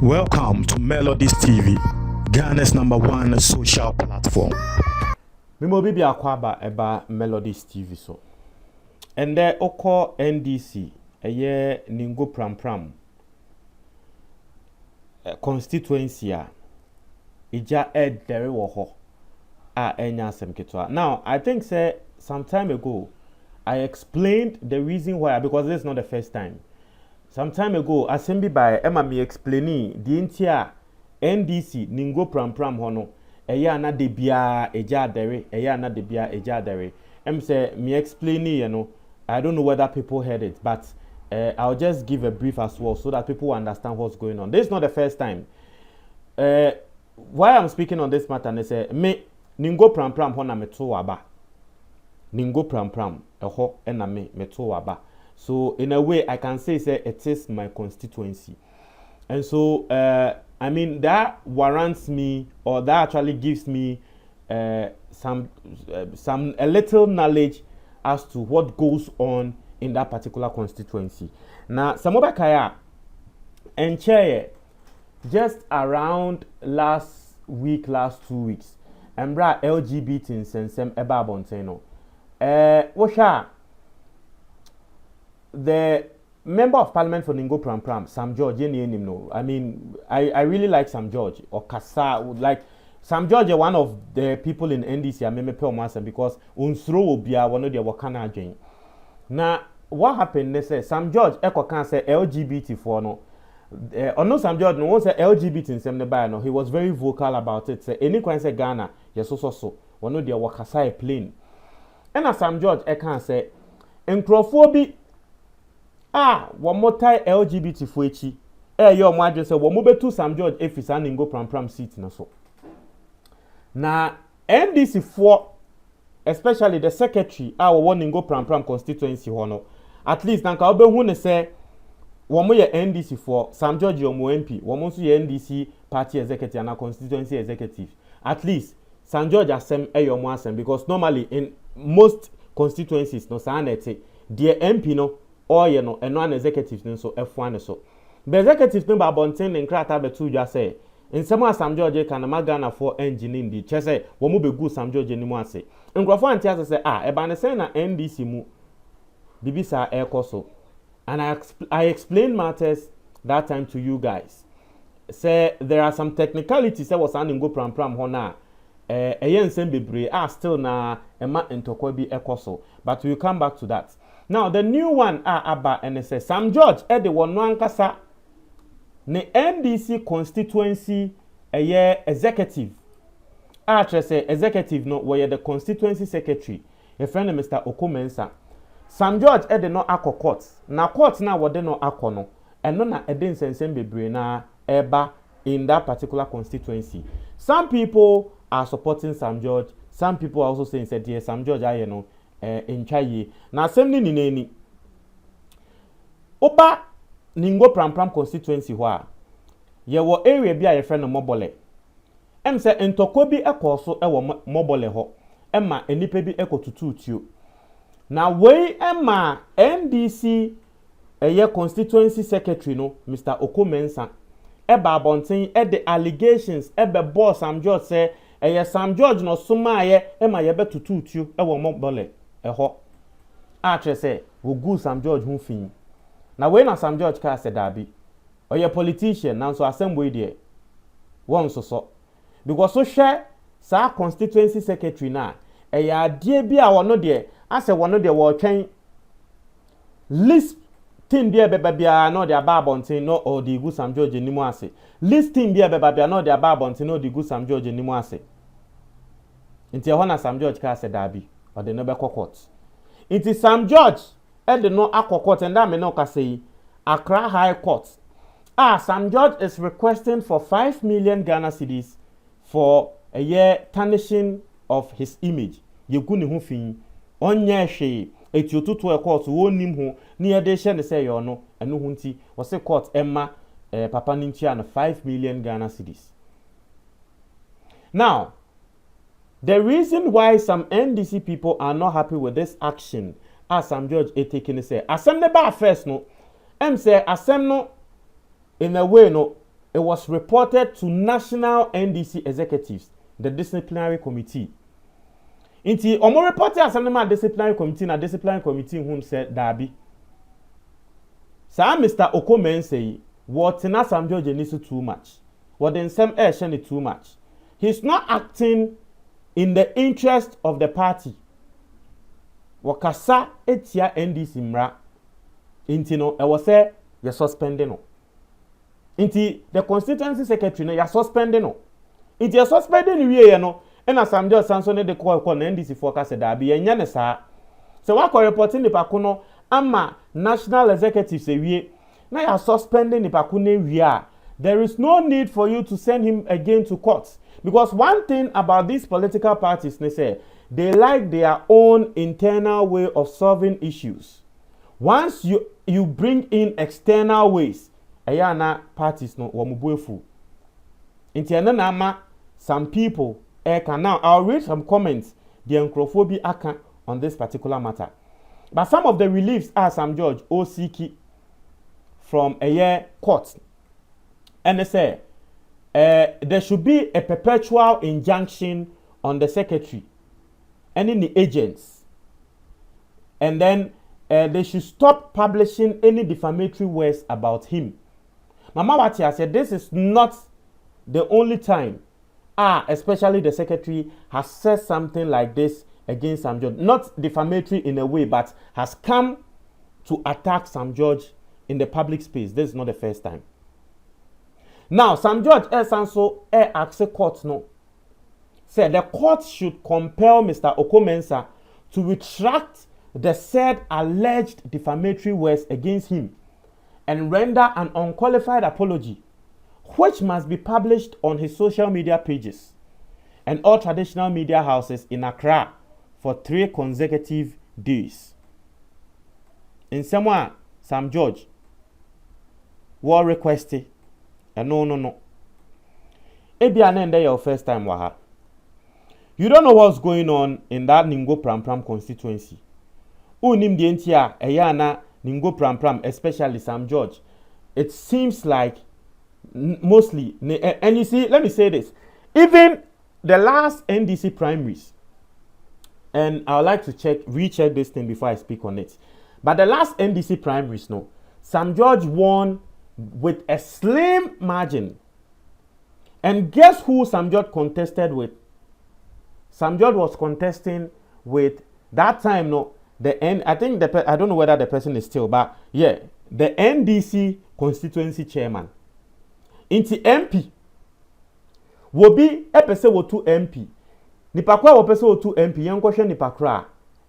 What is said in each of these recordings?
Welcome to Melodies TV, Ghana's #1 social platform. Mimo bibi akwaba eba Melodies TV so. And there oko NDC eye ningo pram constituency a ija dere wo ho a enya asem ketwa. Now I think say some time ago I explained the reason why, because this is not the first time. Some time ago assembly by Emma me explaining the entire NDC ningo pram hono eya na de bia eja dere eya na de bia eja dere. Say me explaining, you know, I don't know whether people heard it, but I'll just give a brief as well so that people understand what's going on. This is not the first time. Why I'm speaking on this matter, they say me ningo pram hona meto waba. Ningo pram eho ena me meto waba. So in a way I can say it is my constituency. And so I mean that warrants me, or that actually gives me some a little knowledge as to what goes on in that particular constituency. Now, Samobakaya and chair just around last 2 weeks, and bra LGBT in Sensem Eba Bonteno. Washa the member of parliament for Ningo Pram, Sam George, no. I mean, I really like Sam George, or Kasa, like Sam George, one of the people in NDC, I remember because Unsro will be one of the Wakana Jane. Now, what happened? They say Sam George, Eko can say LGBT for no. Or no, Sam George, no one say LGBT in Semneba, no. He was very vocal about it. Say any kind say Ghana, yes, so. One of the Wakasa plane. And as Sam George, I can say, encrophobia. One more time LGBT for echi. Your imagine say one more to Sam George if it's an Ningo pram seat na so. Now NDC for especially the secretary one Ningo pram constituency hono. At least nanka obe hu ne say one more NDC for Sam George your MP, one more NDC party executive and constituency executive. At least Sam George asem your mo asem, because normally in most constituencies no sanete the MP no or you know, and non executives so F1 so. The executives no ba bonten and krata betu just say. In some Sam George can magana for engineering the chese wo mu be good Sam George ni mu ase. Nkrofo antia say e ba ne say na NDC mu bibisa ekoso. And I explained matters that time to you guys. Say there are some technicalities that was an go pram hona yen sem bebre still na ema ntokwa bi ekoso, but we'll come back to that. Now the new one aba and it says Sam George the one no ankasa ne NDC constituency executive. Say executive no where the constituency secretary a friend Mr. Okumensa. Sam George the no akọ court. Na court na wode no akọ no eno na eden sensem bebre na eba in that particular constituency. Some people are supporting Sam George. Some people are also saying said yes Sam George aye no in chaye na assembly ni neni oba ningo pram constituency ho a ye wo area bi a ye friend no mobole em se entoko bi ekoso e wo mobole ho ema enipa bi ekotututuo na we ema NDC eye constituency secretary no Mr. Okomensa eba abonten the allegations ebe boss Sam George say eye Sam George no soma ye ema ye betututuo e wo mobole eho say wo good Sam George hu fin na we na Sam George ka say dabi oye politician na so assembly there won so because so share sa constituency secretary na eya ade bi a wono there ase wono there wo twen list team bi beba bia no there babontin no or the good Sam George ni mu ase list team bi beba bia no there babontin no the good Sam George ni mu ase nti ho na Sam George ka say dabi or the no be court. It is Sam George the no akọ court, and that me no ka say Accra High Court. Sam George is requesting for 5 million Ghana cedis for a year tarnishing of his image. You guni hu fin onye hwe etiotu to a court wo nim ho ni e de hye ne say yo no eno hu nti wo se court emma papa nintia no 5 million Ghana cedis. Now the reason why some NDC people are not happy with this action as Sam George taking say asem ne ba first no say asem no in a way no it was reported to national NDC executives, the disciplinary committee. Inti omo reported asem no ma disciplinary committee na disciplinary committee who said Dabi. Sa Mr. Okomen say what na Sam George needs too much. What in some air too much. He's not acting in the interest of the party. Wakasa etia NDC mra. Inti no e was say you suspending no. Inti the constituency secretary no you suspending no. Inti you suspending we no. And as Sam George Sanso ne de call na NDC forecast Dabi enya ne saa. So what reporting the pakuno ama national executive say we na you suspending the pakune we are. There is no need for you to send him again to court. Because one thing about these political parties, they say, they like their own internal way of solving issues. Once you bring in external ways, ayana parties no wamubuefu. Intiana some people can now. I'll read some comments the encrophobia aka on this particular matter. But some of the reliefs are Sam George Osiki from a year court. And they say there should be a perpetual injunction on the secretary and in the agents. And then they should stop publishing any defamatory words about him. Mama Watia said this is not the only time, especially the secretary has said something like this against Sam George. Not defamatory in a way, but has come to attack Sam George in the public space. This is not the first time. Now, Sam George Sanso asked the court no. Said the court should compel Mr. Okomensa to retract the said alleged defamatory words against him and render an unqualified apology, which must be published on his social media pages and all traditional media houses in Accra for 3 consecutive days. In someone, Sam George was requested. No. Ebianende your first time waha. You don't know what's going on in that Ningo Pram Pram constituency. Unim di entia eyana Ningo Pram Pram, especially Sam George. It seems like mostly, and you see, let me say this. Even the last NDC primaries, and I would like to recheck this thing before I speak on it. But the last NDC primaries, no, Sam George won with a slim margin. And guess who Sam George contested with? Sam George was contesting with that time, no, I think I don't know whether the person is still, but yeah, the NDC constituency chairman. Inti MP. Wobi epese wotu MP. Nipakwa wopese wotu MP, yankoshe nipakra.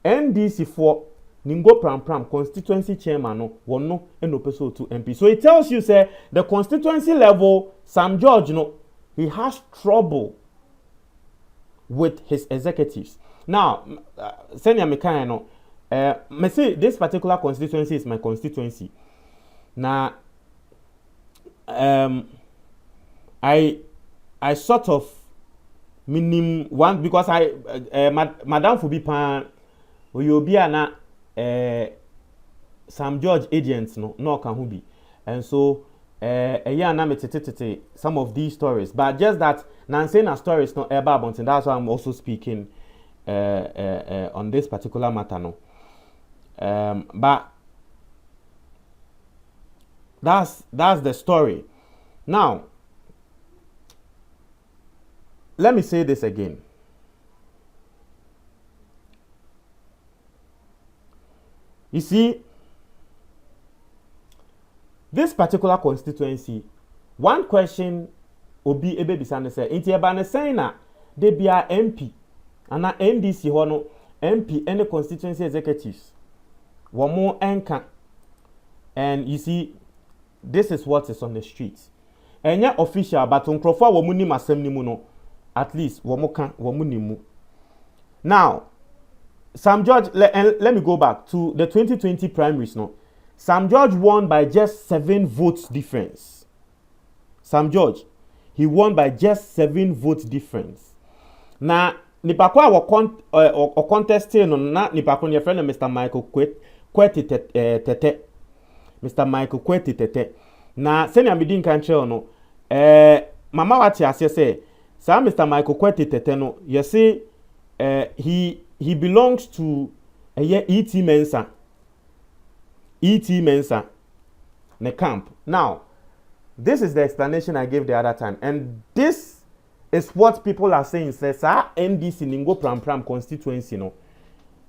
NDC for Ningo Pram Pram constituency chairman no wono eno peso to MP. So it tells you say the constituency level Sam George no he has trouble with his executives. Now senior mekan no me say this particular constituency is my constituency. Now I sort of minim one because Madam Fubi pan Oyobi na Sam George agents no can who be, and so some of these stories, but just that Nansena stories no ever, and that's why I'm also speaking on this particular matter no. But that's the story. Now let me say this again. You see, this particular constituency, one question will be ebe bisane say, inti eba ne say na de bia MP, ana NDC hono MP any constituency executives, wamo enka, and you see, this is what is on the streets. Enya official, but unkrofa wamu ni masem ni mu no, at least wamo kan wamu ni mu. Now, Sam George, let me go back to the 2020 primaries. No, Sam George won by just 7 votes difference. Sam George, he won by just 7 votes difference. Now, nipakwa wa contesting no na nipakwa your friend Mr. Michael Kweti Tete. Mr. Michael Kweti Tete. Na senior midin country no mama wati ase say sa Mr. Michael Kweti Tete no you see he belongs to ET Mensa. ET Mensa ne camp. Now, this is the explanation I gave the other time, and this is what people are saying. Says NDC Ningo Pram Pram constituency no.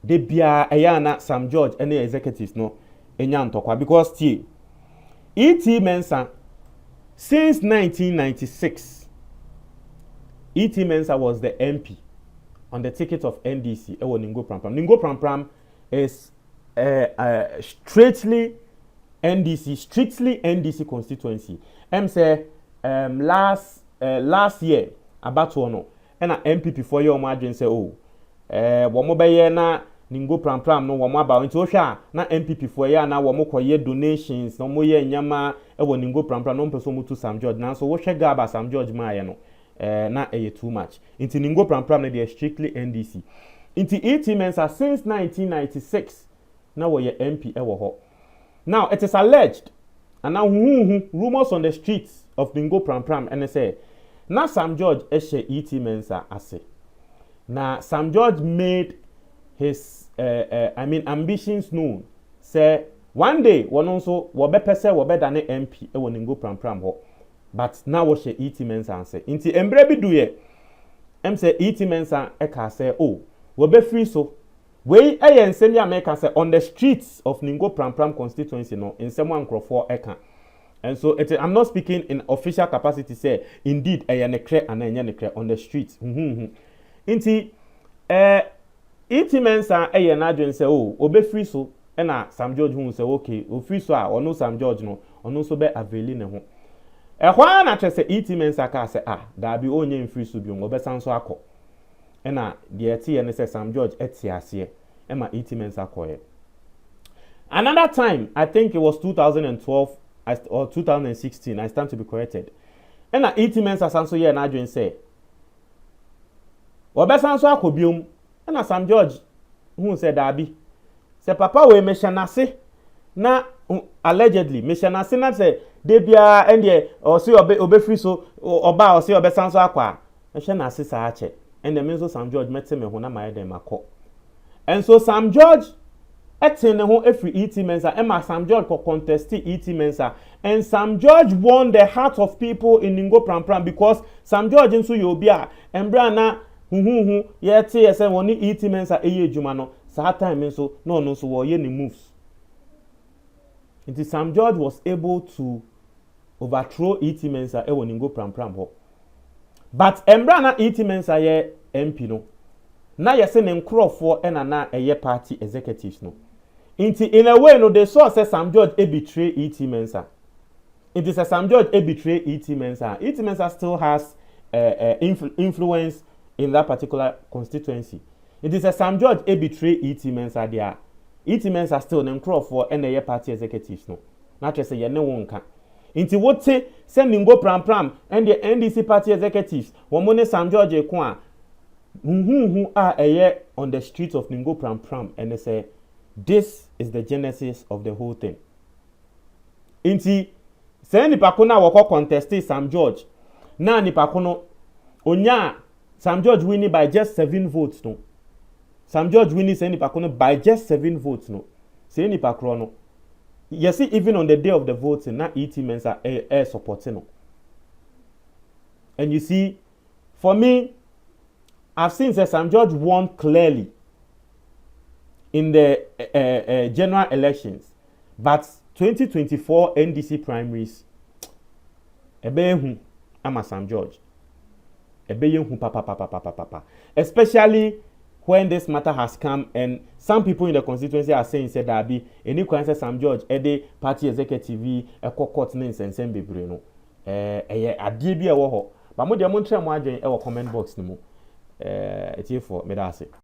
They be ayana Sam George any executives no enyan tokwa because ET Mensa since 1996 ET Mensa was the MP on the ticket of NDC ewo Ningo Pram Pram. Ningo Pram Pram is strictly NDC constituency. Say last year about one and MPP for your margin say oh womo beye na Ningo Pram Pram no womo aba nti ohwa na MPP for ya na womo koye donations no mo ye nyama ewo Ningo Pram Pram no mpeso mutu Sam George na so wo hwe ga aba Sam George ma ye no na eye too much nti Ningo Pram Pram na dey strictly NDC nti ET Mensa since 1996 na wo ye MP ewo ho. Now it is alleged and now rumors on the streets of Ningo Pram Pram and say na Sam George eshe ET Mensa ase. Now Sam George made his ambitions known. Say one day one also wobe pese wobe dane MP ewo Ningo Pram Pram ho. But now wo she ET Mensa ase. Inti embre bi duye. Em say ET Mensa eka say oh wobe free so we nsem ya make say on the streets of Ningo Pram Pram constituency no nsem ankrofo eka. And so I'm not speaking in official capacity say indeed nekre and nekre on the streets. Inti ET Mensa na adwen say oh obe free so na Sam George hu say okay o free so a ono Sam George no ono so be aveli ne ho. Ehwa na tre say ET Mensa ka say da bi onye free so bi obe san so akọ. Na the eti say Sam George eti ase e ma ET Mensa koye. Another time I think it was 2012 or 2016 I stand to be corrected. And ET Mensa sanso ye na adwen say obesan so akobiom na Sam George who said dabi say papa we meshanase na allegedly meshanase na say de bia ende o say obe free so oba o say obesan so akwa meshanase sa ache and the means Sam George met me ho na my dem akọ. And so Sam George etin ho every ET Mensa and Sam George ko contest ET Mensa and Sam George won the heart of people in Ningo Pram Pram because Sam George nso ye obi a embra na ye te ye say woni ET Mensa eye adwuma no sa time nso no no so wo ye ni moves. It is Sam George was able to overthrow ET Mensa e woni Ningo Pram Pram ho. But embra na ET Mensa ye MP no na ye say ne nkrofo e na eye party executives no. In a way no they saw say Sam George betray ET Mensa. It is a Sam George betray ET Mensa. ET Mensa still has influence in that particular constituency. It is a Sam George betray ET Mensa there. ET Mensa still ne nkrofo e na eye party executives no. Na tre say ye ne wonka. Inti wote se Ningo Pram Pram and the NDC party executives womone Sam George eko a eye on the streets of Ningo Pram Pram and they say this is the genesis of the whole thing. Inti se nipa ko na woko contest Sam George na nipa ko no onya Sam George winning by just 7 votes no. Sam George winning se nipa ko no by just 7 votes no. Se nipa kro no you see, even on the day of the voting, na ET Mensa supporting no. And you see, for me, I've seen that Sam George won clearly in the general elections, but 2024 NDC primaries, ebe ama Sam George, ebe papa. Especially when this matter has come and some people in the constituency are saying said that be any question Sam George the party executive e court names and send bebre no adie bi e wo ho ba mo de mo ntre mo adwen e wo comment box ni mo etie for me da ase.